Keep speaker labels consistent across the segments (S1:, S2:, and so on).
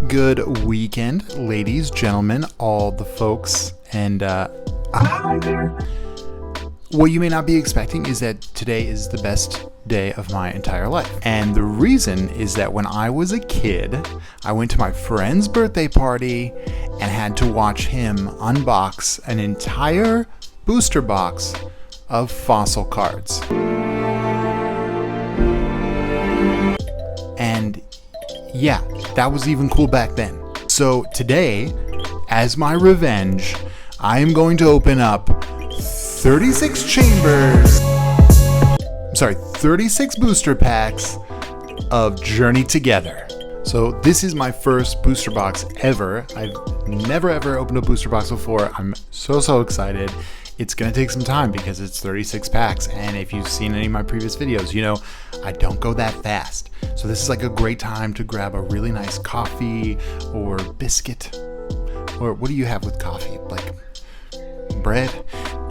S1: Good weekend, ladies, gentlemen, all the folks, and hi there. What you may not be expecting is that today is the best day of my entire life. And the reason is that when I was a kid, I went to my friend's birthday party and had to watch him unbox an entire booster box of fossil cards. And yeah, that was even cool back then. So today, as my revenge, I am going to open up 36 chambers. 36 booster packs of Journey Together. So this is my first booster box ever. I've never ever opened a booster box before. I'm so excited. It's gonna take some time because it's 36 packs, and if you've seen any of my previous videos, you know I don't go that fast. So this is like a great time to grab a really nice coffee or biscuit, or what do you have with coffee? Like bread,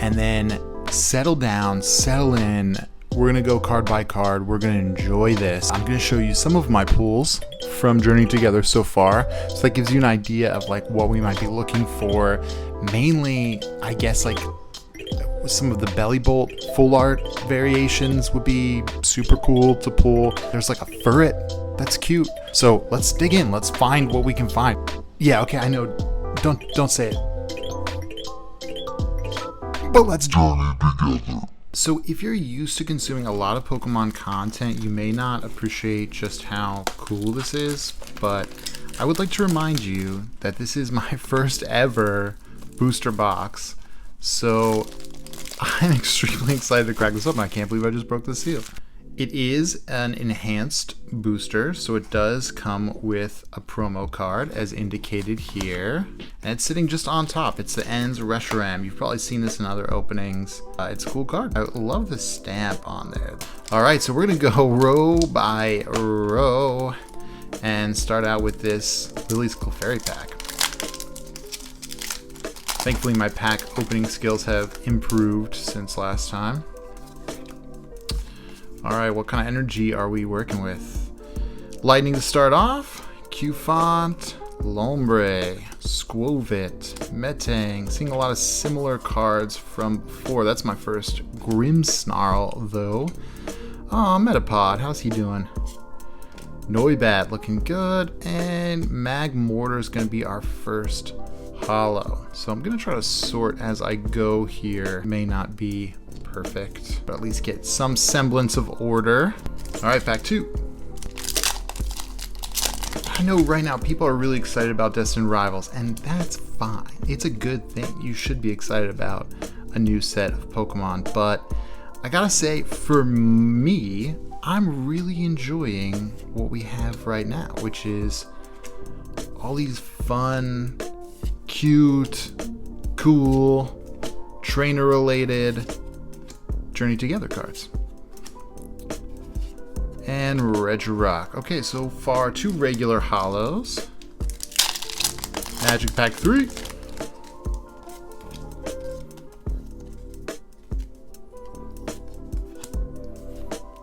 S1: and then settle down, settle in. We're gonna go card by card. We're gonna enjoy this. I'm gonna show you some of my pulls from Journey Together so far, so that gives you an idea of like what we might be looking for. Mainly, I guess, like some of the belly bolt full art variations would be super cool to pull. There's like a furret that's cute. So let's dig in. Let's find what we can find. Yeah, okay, I know. Don't say it. But let's journey together. So if you're used to consuming a lot of Pokemon content, you may not appreciate just how cool this is, but I would like to remind you that this is my first ever booster box. So I'm extremely excited to crack this open. I can't believe I just broke the seal. It is an enhanced booster, so it does come with a promo card as indicated here. And it's sitting just on top. It's the Ends Reshiram. You've probably seen this in other openings. It's a cool card. I love the stamp on there. All right, so we're gonna go row by row and start out with this Lily's Clefairy pack. Thankfully, my pack opening skills have improved since last time. Alright, what kind of energy are we working with? Lightning to start off. Q-Font, Lombre, Squovit, Metang. Seeing a lot of similar cards from before. That's my first Grimmsnarl, though. Oh, Metapod, how's he doing? Noibat looking good. And Magmortar is going to be our first holo. So I'm going to try to sort as I go here. May not be perfect, but at least get some semblance of order. All right, pack 2. I know right now people are really excited about Destined Rivals, and that's fine. It's a good thing. You should be excited about a new set of Pokemon, but I gotta say, for me, I'm really enjoying what we have right now, which is all these fun, cute, cool, trainer-related Journey Together cards. And Regirock. Okay, so far 2 regular holos. Magic pack 3.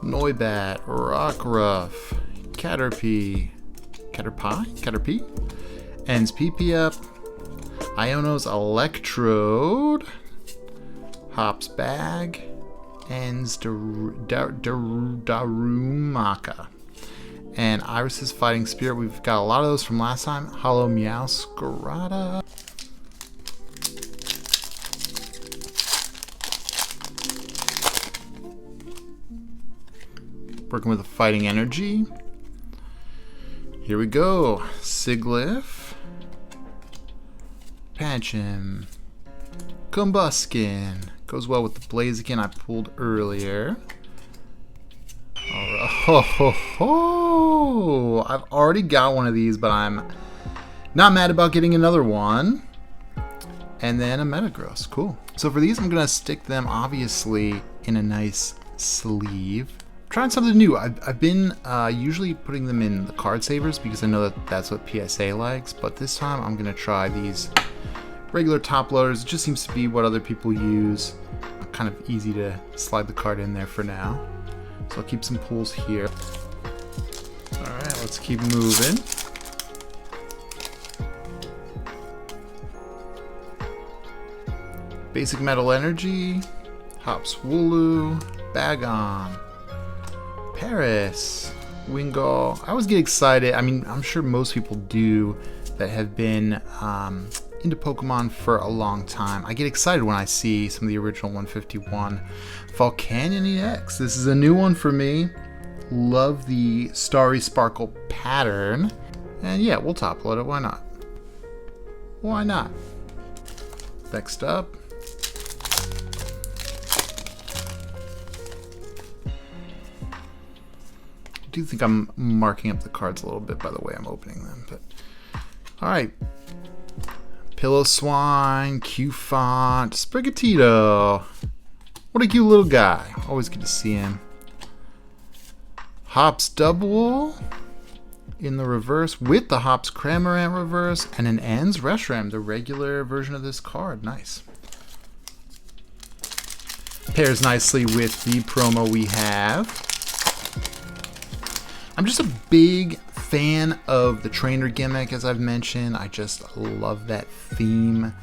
S1: Noibat, Rockruff, Caterpie, Ends PP up. Iono's Electrode, Hop's Bag, Ends Darumaka, and Iris's Fighting Spirit. We've got a lot of those from last time. Holo Meowscarada. Working with a Fighting Energy. Here we go. Siglif, Pancham, Combuskin. Goes well with the Blaziken I pulled earlier. Alright. I've already got one of these, but I'm not mad about getting another one. And then a Metagross. Cool. So for these, I'm going to stick them, obviously, in a nice sleeve. Trying something new. I've been usually putting them in the card savers because I know that that's what PSA likes. But this time, I'm going to try these regular top loaders. It just seems to be what other people use. Kind of easy to slide the card in there for now. So I'll keep some pulls here. Alright, let's keep moving. Basic Metal Energy, Hops Wooloo, Bagon, Paris, Wingull. I always get excited. I mean, I'm sure most people do that have been into Pokemon for a long time. I get excited when I see some of the original 151. Volcanion EX. This is a new one for me. Love the Starry Sparkle pattern. And yeah, we'll top load it. Why not? Why not? Next up. I do think I'm marking up the cards a little bit by the way I'm opening them. But alright. Pillow-Swine, Q-Font, Sprigatito. What a cute little guy. Always good to see him. Hops Double in the reverse with the Hops Cramorant reverse and an Ends Reshiram, the regular version of this card. Nice. Pairs nicely with the promo we have. I'm just a big fan of the trainer gimmick, as I've mentioned. I just love that theme.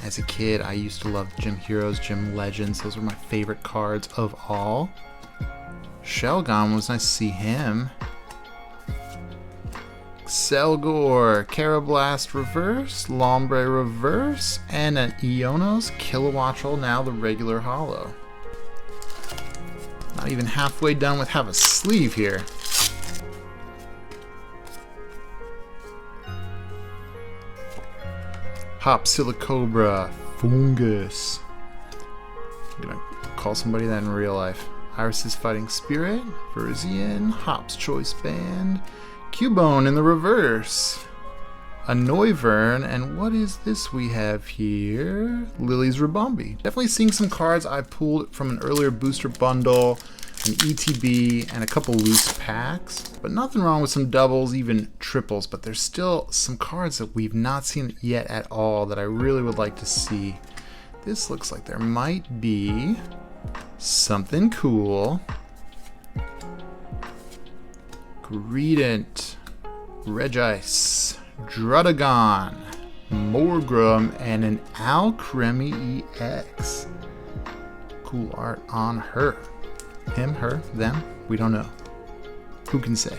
S1: As a kid, I used to love Gym Heroes, Gym Legends. Those were my favorite cards of all. Shelgon was nice to see him. Selgor, Carablast reverse, Lombre reverse, and an Ionos Kilowattrel, now the regular holo. Not even halfway done with have a sleeve here. Hop Silicobra, Fungus. I'm gonna call somebody that in real life. Iris' Fighting Spirit, Verzian, Hop's Choice Band, Cubone in the reverse, a Noivern, and what is this we have here? Lily's Ribombee. Definitely seeing some cards I pulled from an earlier booster bundle, an ETB, and a couple loose packs. But nothing wrong with some doubles, even triples, but there's still some cards that we've not seen yet at all that I really would like to see. This looks like there might be something cool. Greedent, Regice, Druddigon, Morgrem, and an Alcremie EX. Cool art on her. Him, her, them, we don't know. Who can say?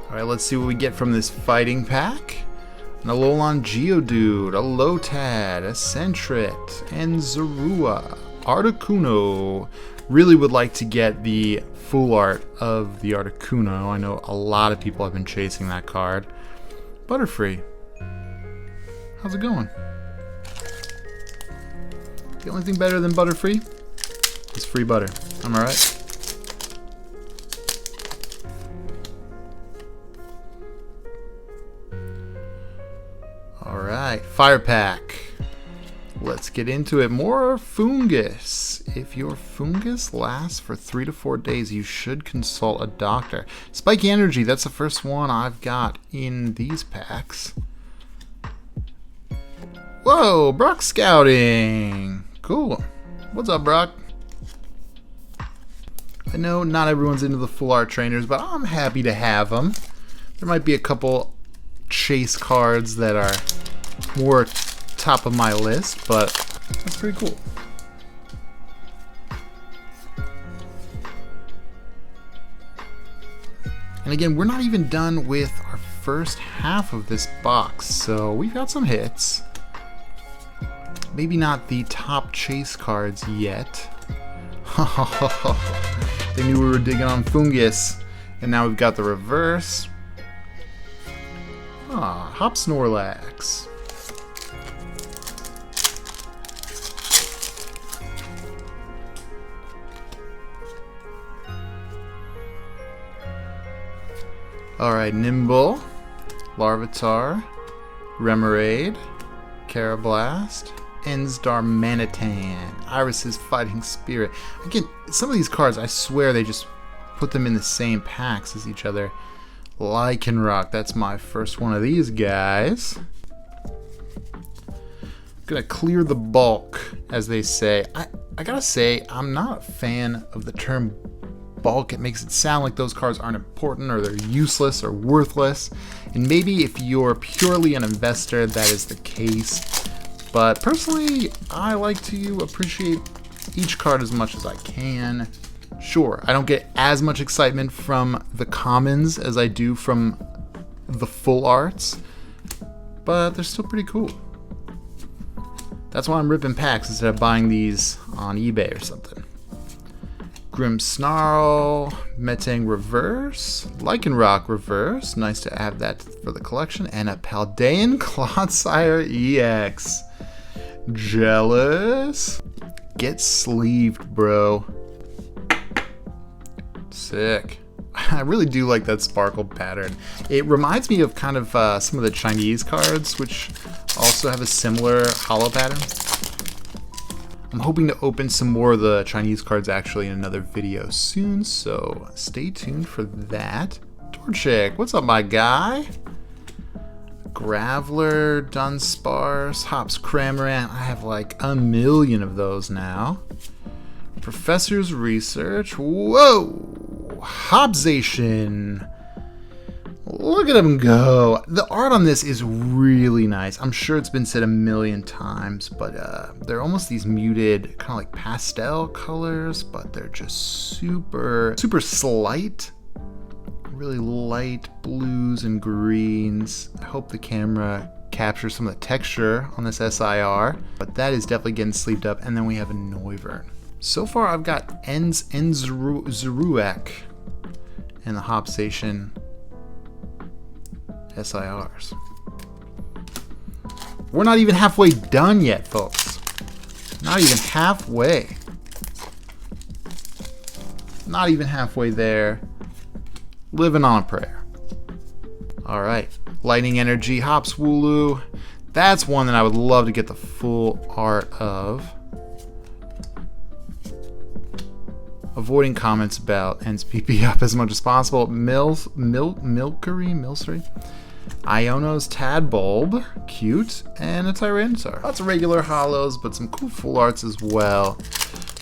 S1: Alright, let's see what we get from this fighting pack. An Alolan Geodude, a Lotad, a Sentret, and Zorua, Articuno. Really would like to get the full art of the Articuno. I know a lot of people have been chasing that card. Butterfree. How's it going? The only thing better than Butterfree is free butter. Am I right? Alright, Fire Pack. Let's get into it. More Fungus. If your Fungus lasts for 3 to 4 days, you should consult a doctor. Spike Energy, that's the first one I've got in these packs. Whoa, Brock Scouting. Cool. What's up, Brock? I know not everyone's into the full art trainers, but I'm happy to have them. There might be a couple chase cards that are more top of my list, but that's pretty cool. And again, we're not even done with our first half of this box, so we've got some hits. Maybe not the top chase cards yet. They knew we were digging on Fungus, and now we've got the reverse. Ah, Hop Snorlax. Alright, Nimble, Larvitar, Remoraid, Carablast, Enstar Manitan, Iris' Fighting Spirit. Again, some of these cards, I swear they just put them in the same packs as each other. Lycanroc, that's my first one of these guys. Gonna clear the bulk, as they say. I gotta say, I'm not a fan of the term bulk, it makes it sound like those cards aren't important or they're useless or worthless. And maybe if you're purely an investor, that is the case. But personally, I like to appreciate each card as much as I can. Sure, I don't get as much excitement from the commons as I do from the full arts, but they're still pretty cool. That's why I'm ripping packs instead of buying these on eBay or something. Grim Snarl, Metang Reverse, Lycanroc Reverse, nice to have that for the collection, and a Paldean Clodsire EX. Jealous? Get sleeved, bro. Sick. I really do like that sparkle pattern. It reminds me of kind of some of the Chinese cards, which also have a similar hollow pattern. I'm hoping to open some more of the Chinese cards actually in another video soon, so stay tuned for that. Torchic, what's up, my guy? Graveler, Dunsparce, Hops Cramorant. I have like a million of those now. Professor's Research. Whoa! Hobzation. Look at him go. The art on this is really nice. I'm sure it's been said a million times, but they're almost these muted, kind of like pastel colors, but they're just super slight. Really light blues and greens. I hope the camera captures some of the texture on this SIR, but that is definitely getting sleeved up. And then we have a Noivern. So far I've got Enzeruak and the Hobstation SIRs. We're not even halfway done yet, folks. Not even halfway. Not even halfway there. Living on a prayer. Alright. Lightning Energy, Hops Wooloo. That's one that I would love to get the full art of. Avoiding comments about ends PP up as much as possible. Milcery. Iono's Tadbulb, cute, and a Tyranitar. Lots of regular holos, but some cool full arts as well.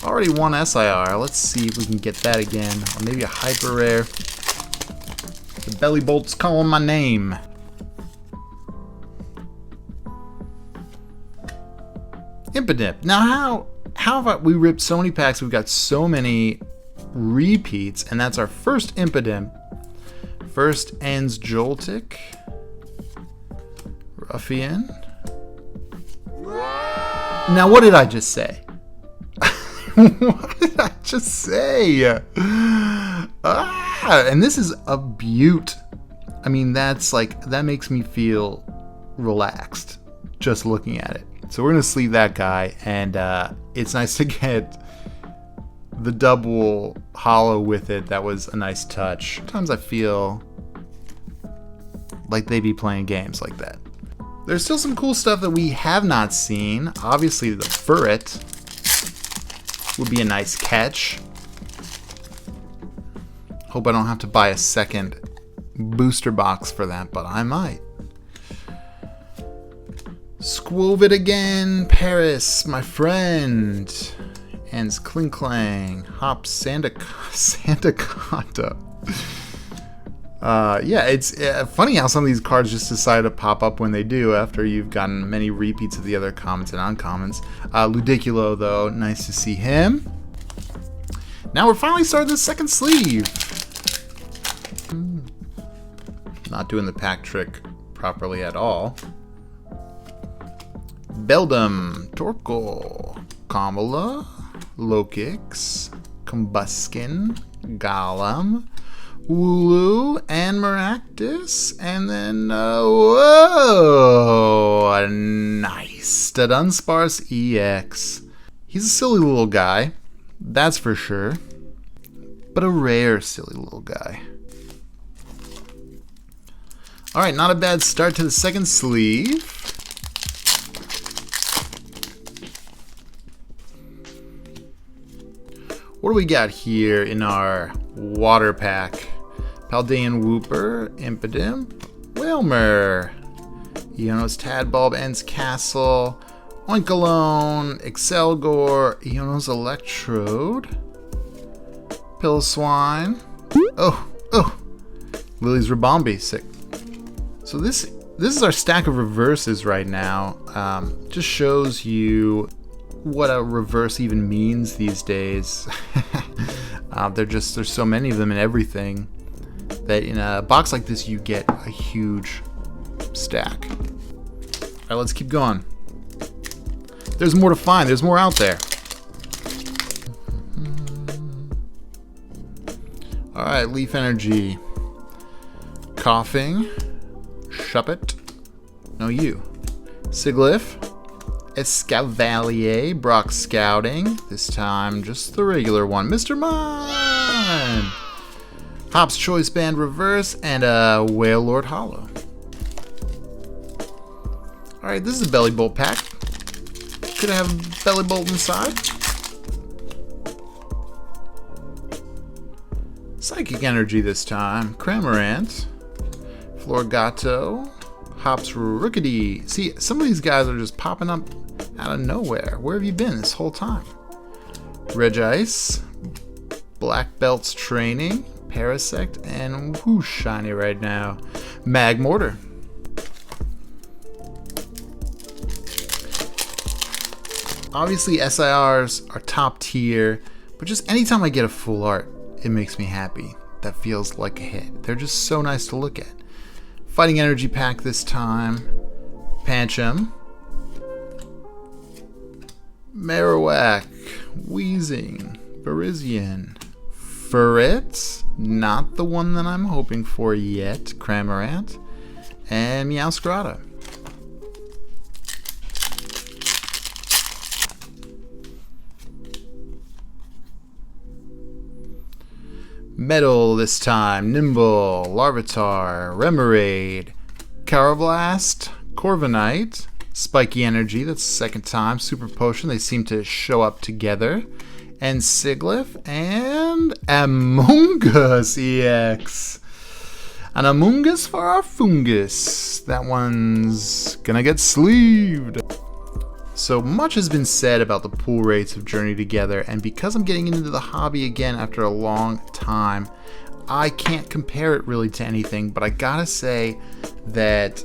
S1: Already one SIR. Let's see if we can get that again, or maybe a hyper rare. The Belly Bolt's calling my name. Impidimp. Now, how have we ripped so many packs? We've got so many repeats, and that's our first Impidimp. First ends Joltik. Ruffian. Now, what did I just say? What did I just say? And this is a beaut. I mean, that makes me feel relaxed just looking at it. So we're gonna sleeve that guy, and it's nice to get the double hollow with it. That was a nice touch. Sometimes I feel like they be playing games like that. There's still some cool stuff that we have not seen. Obviously, the Furret would be a nice catch. Hope I don't have to buy a second booster box for that, but I might. Squovid again, Paris, my friend. Ends Klinklang, Hop Santa Conda. Yeah, it's funny how some of these cards just decide to pop up when they do after you've gotten many repeats of the other commons and uncommons. Ludiculo, though, nice to see him. Now we're finally starting the second sleeve. Not doing the pack trick properly at all. Beldum, Torkoal, Kamala, Lokix, Combuskin, Golem, Wooloo, and Maractus, and then, whoa, nice, the Dunsparce EX. He's a silly little guy, that's for sure, but a rare silly little guy. Alright, not a bad start to the second sleeve. What do we got here in our water pack? Paldean Wooper, Impidimp, Wilmer, Iono's Tadbulb, Ends Castle, Oinkalone, Excelgor, Iono's Electrode, Pilswine. Oh. Lily's Rabombi. Sick. So this is our stack of reverses right now. Just shows you what a reverse even means these days. There's so many of them in everything that in a box like this you get a huge stack. All right, let's keep going. There's more to find. There's more out there. All right, Leaf Energy. Coughing. Shuppet. No, you. Siglif. Escavalier. Brock Scouting. This time, just the regular one. Mr. Mime. Hop's Choice Band Reverse. And a Whale Lord Hollow. Alright, this is a Belly Bolt pack. Could I have a Belly Bolt inside? Psychic Energy this time. Cramorant. Florgato. Hops Rookity. See, some of these guys are just popping up out of nowhere. Where have you been this whole time? Regice. Black Belts Training. Parasect. And whoosh, shiny right now. Magmortar. Obviously, SIRs are top tier, but just anytime I get a full art, it makes me happy. That feels like a hit. They're just so nice to look at. Fighting Energy pack this time. Pancham. Marowak. Wheezing. Virizion. Ferret. Not the one that I'm hoping for yet. Cramorant. And Meowscarada. Metal this time. Nimble, Larvitar, Remoraid, Carablast, Corviknight, Spiky Energy, that's the second time, Super Potion, they seem to show up together, and Siglif, and Amoonguss EX. An Amoonguss for our Fungus. That one's gonna get sleeved. So much has been said about the pull rates of Journey Together, and because I'm getting into the hobby again after a long time, I can't compare it really to anything, but I gotta say that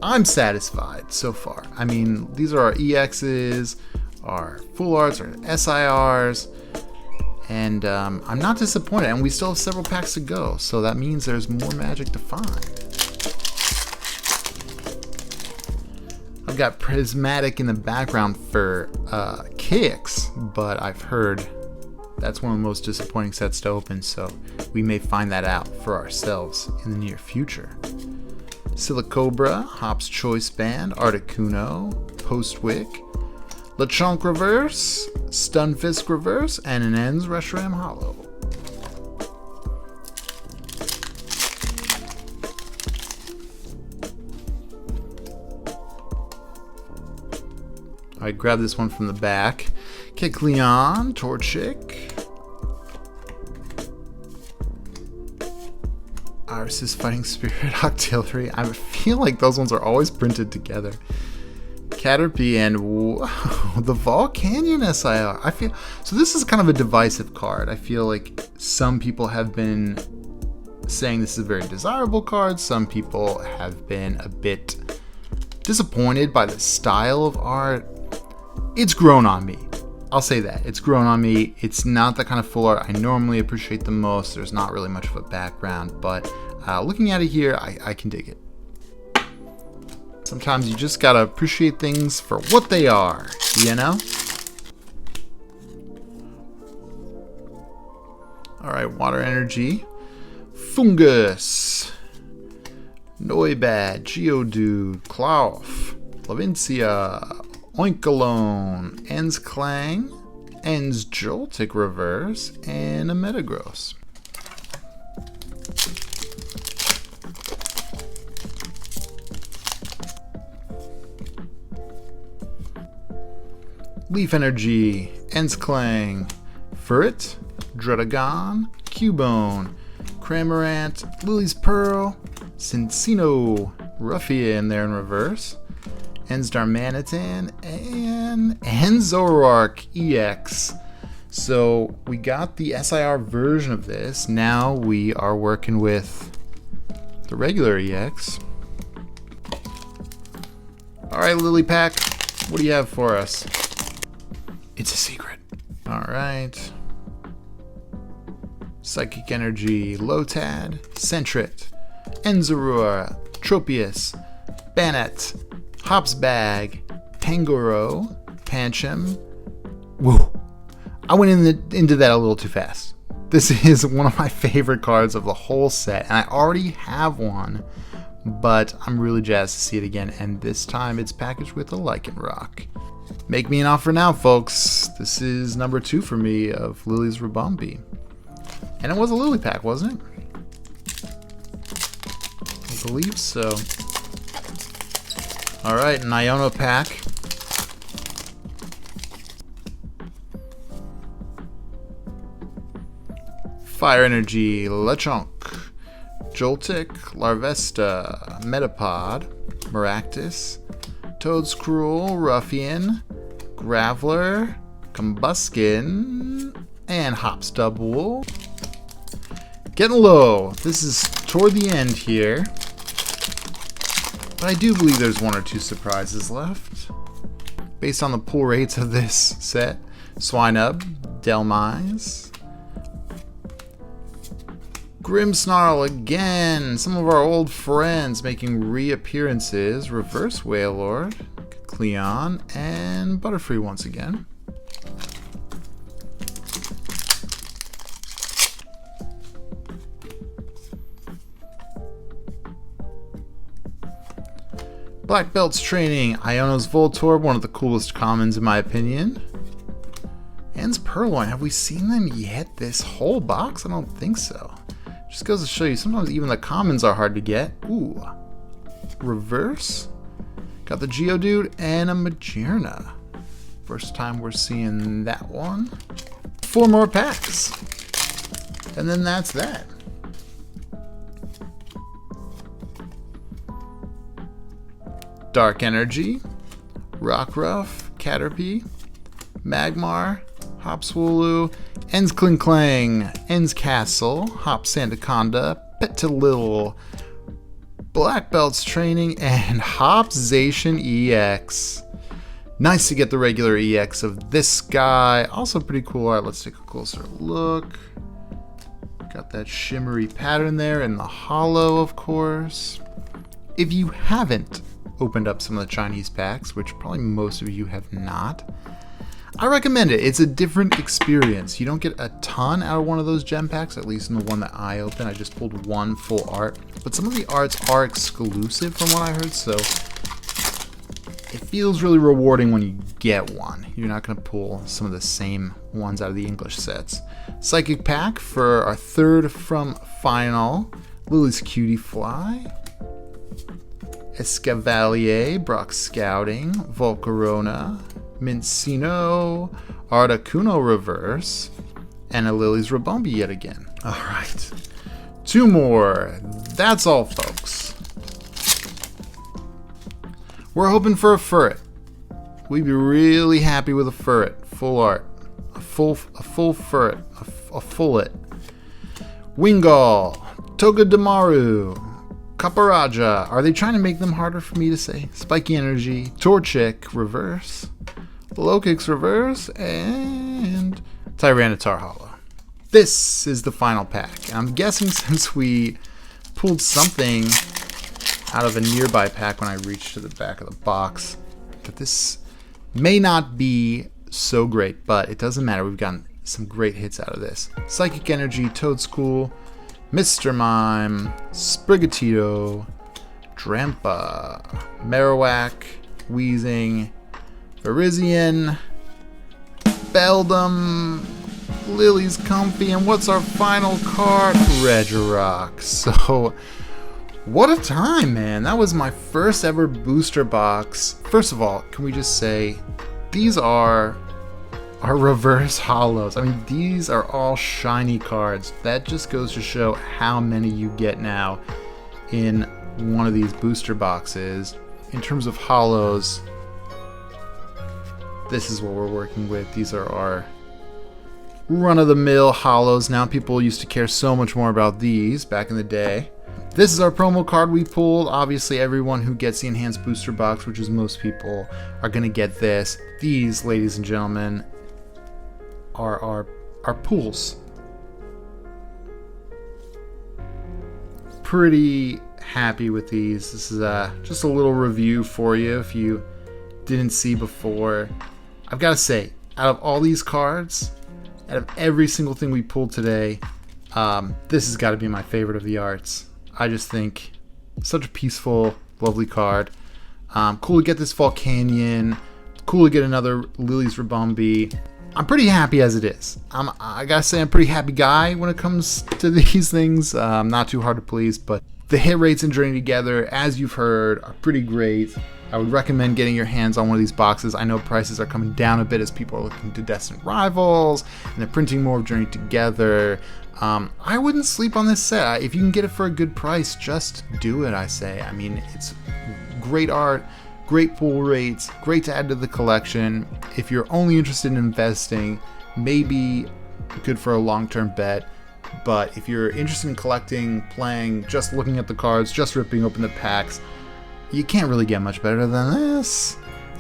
S1: I'm satisfied so far. I mean, these are our EXs, our Full Arts, our SIRs, and I'm not disappointed, and we still have several packs to go, so that means there's more magic to find. I've got Prismatic in the background for kicks, but I've heard that's one of the most disappointing sets to open, so we may find that out for ourselves in the near future. Silicobra, Hop's Choice Band, Articuno, Postwick, Lechonk Reverse, Stunfisk Reverse, and an Ends Reshiram Hollow. Alright, grab this one from the back. Kecleon, Torchic. Iris' Fighting Spirit, Octillery. I feel like those ones are always printed together. Caterpie and whoa, the Vol Canyon SIR. I feel so. This is kind of a divisive card. I feel like some people have been saying this is a very desirable card. Some people have been a bit disappointed by the style of art. It's grown on me. I'll say that. It's grown on me. It's not the kind of full art I normally appreciate the most. There's not really much of a background, but looking at it here, I can dig it. Sometimes you just gotta appreciate things for what they are, you know? Alright, Water Energy. Fungus. Noibat, Geodude, Klawf, Lavincia, Oinkalone, Ends Clang, Ends Joltik Reverse, and a Metagross. Leaf Energy, Ends Clang, Furret, Druddigon, Cubone, Cramorant, Lily's Pearl, Cincino, Ruffian there in reverse, Ends Darmanitan, and Zoroark EX. So we got the SIR version of this. Now we are working with the regular EX. All right, Lily Pack, what do you have for us? It's a secret. All right. Psychic Energy, Lotad, Sentret, Enzarur, Tropius, Bannet, Hopsbag, Tangoro, Pancham. Whoa. I went into that a little too fast. This is one of my favorite cards of the whole set, and I already have one, but I'm really jazzed to see it again, and this time it's packaged with a Lycanroc. Make me an offer now, folks. This is number 2 for me of Lily's Ribombee. And it was a Lily Pack, wasn't it? I believe so. Alright, an Iono Pack. Fire Energy, Lechonk, Joltik, Larvesta, Metapod, Maractus, Toadscruel, Ruffian, Graveler, Combuskin, and Hopstubwool. Getting low. This is toward the end here. But I do believe there's 1 or 2 surprises left. Based on the pull rates of this set. Swinub, Delmise, Grimmsnarl again. Some of our old friends making reappearances. Reverse Wailord, Cleon, and Butterfree once again. Black Belt's Training, Iono's Voltorb, one of the coolest commons in my opinion. Anne's Purloin, have we seen them yet this whole box? I don't think so. Just goes to show you, sometimes even the commons are hard to get. Ooh. Reverse. Got the Geodude and a Magearna. First time we're seeing that one. 4 more packs. And then that's that. Dark Energy, Rockruff, Caterpie, Magmar, Hopswooloo, Ends Klinklang, Ends Castle, Hop Sandaconda, Petilil, Black Belt's Training, and Hopzation EX. Nice to get the regular EX of this guy. Also pretty cool art. Let's take a closer look. Got that shimmery pattern there in the holo, of course. If you haven't opened up some of the Chinese packs, which probably most of you have not, I recommend it. It's a different experience. You don't get a ton out of one of those gem packs, at least in the one that I opened. I just pulled 1 full art, but some of the arts are exclusive from what I heard, so it feels really rewarding when you get one. You're not going to pull some of the same ones out of the English sets. Psychic pack for our 3rd from final. Lily's Cutie Fly, Escavalier, Brock Scouting, Volcarona, Mincino, Articuno Reverse, and a Lily's Ribombee yet again. Alright, 2 more. That's all, folks. We're hoping for a Furret. We'd be really happy with a Furret. Full art. A full Furret. A fullet. Wingull, Togedemaru, Caparaja. Are they trying to make them harder for me to say? Spiky Energy, Torchic Reverse, Lokix Reverse, and Tyranitar Holo. This is the final pack. I'm guessing since we pulled something out of a nearby pack when I reached to the back of the box, that this may not be so great, but it doesn't matter. We've gotten some great hits out of this. Psychic Energy, Toadscruel, Mr. Mime, Sprigatito, Drampa, Marowak, Weezing, Virizion, Beldum, Lily's Comfy, and what's our final card? Regirock. So, what a time, man. That was my first ever booster box. First of all, can we just say, these are our reverse holos. I mean, these are all shiny cards. That just goes to show how many you get now in one of these booster boxes. In terms of holos, this is what we're working with. These are our run-of-the-mill hollows. Now people used to care so much more about these back in the day. This is our promo card we pulled. Obviously, everyone who gets the enhanced booster box, which is most people, are going to get this. These, ladies and gentlemen, are our pools. Pretty happy with these. This is just a little review for you if you didn't see before. I've got to say, out of all these cards, out of every single thing we pulled today, this has got to be my favorite of the arts. I just think such a peaceful, lovely card. Cool to get this Volcanion. Cool to get another Lily's Ribombee. I'm pretty happy as it is. I gotta say, I'm a pretty happy guy when it comes to these things. Not too hard to please, but the hit rates in Journey Together, as you've heard, are pretty great. I would recommend getting your hands on one of these boxes. I know prices are coming down a bit as people are looking to Destined Rivals, and they're printing more of Journey Together. I wouldn't sleep on this set. If you can get it for a good price, just do it, I say. I mean, it's great art, great pull rates, great to add to the collection. If you're only interested in investing, maybe good for a long-term bet. But if you're interested in collecting, playing, just looking at the cards, just ripping open the packs, you can't really get much better than this.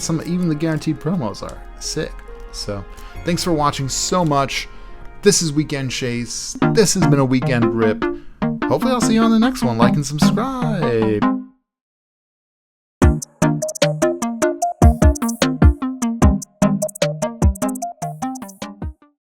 S1: Even the guaranteed promos are sick. So, thanks for watching so much. This is Weekend Chase. This has been a Weekend Rip. Hopefully I'll see you on the next one. Like and subscribe.